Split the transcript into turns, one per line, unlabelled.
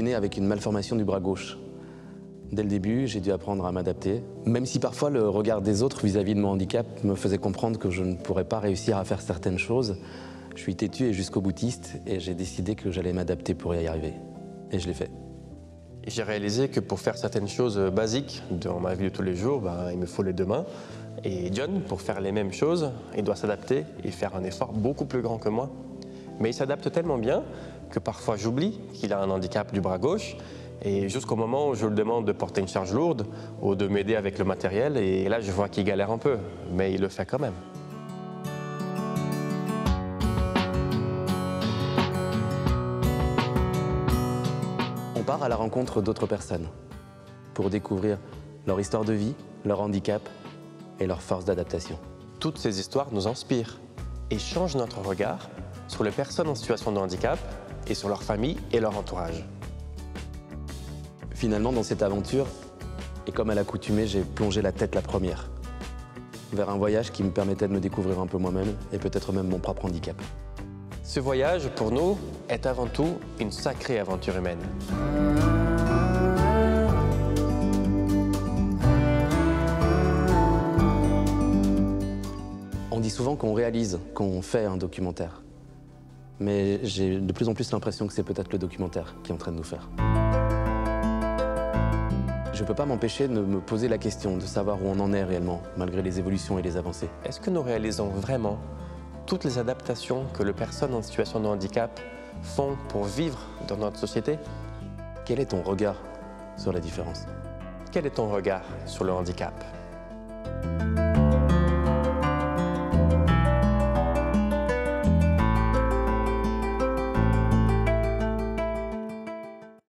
suis né avec une malformation du bras gauche. Dès le début, j'ai dû apprendre à m'adapter, même si parfois le regard des autres vis-à-vis de mon handicap me faisait comprendre que je ne pourrais pas réussir à faire certaines choses. Je suis têtu et jusqu'au boutiste et j'ai décidé que j'allais m'adapter pour y arriver. Et je l'ai fait.
J'ai réalisé que pour faire certaines choses basiques dans ma vie de tous les jours, il me faut les deux mains. Et John, pour faire les mêmes choses, il doit s'adapter et faire un effort beaucoup plus grand que moi. Mais il s'adapte tellement bien que parfois j'oublie qu'il a un handicap du bras gauche. Et jusqu'au moment où je lui demande de porter une charge lourde ou de m'aider avec le matériel, et là je vois qu'il galère un peu, mais il le fait quand même.
On part à la rencontre d'autres personnes pour découvrir leur histoire de vie, leur handicap et leur force d'adaptation.
Toutes ces histoires nous inspirent et changent notre regard sur les personnes en situation de handicap et sur leur famille et leur entourage.
Finalement, dans cette aventure, et comme à l'accoutumée, j'ai plongé la tête la première vers un voyage qui me permettait de me découvrir un peu moi-même et peut-être même mon propre handicap.
Ce voyage, pour nous, est avant tout une sacrée aventure humaine.
On dit souvent qu'on réalise qu'on fait un documentaire. Mais j'ai de plus en plus l'impression que c'est peut-être le documentaire qui est en train de nous faire. Je ne peux pas m'empêcher de me poser la question de savoir où on en est réellement, malgré les évolutions et les avancées.
Est-ce que nous réalisons vraiment toutes les adaptations que les personnes en situation de handicap font pour vivre dans notre société?
Quel est ton regard sur la différence?
Quel est ton regard sur le handicap?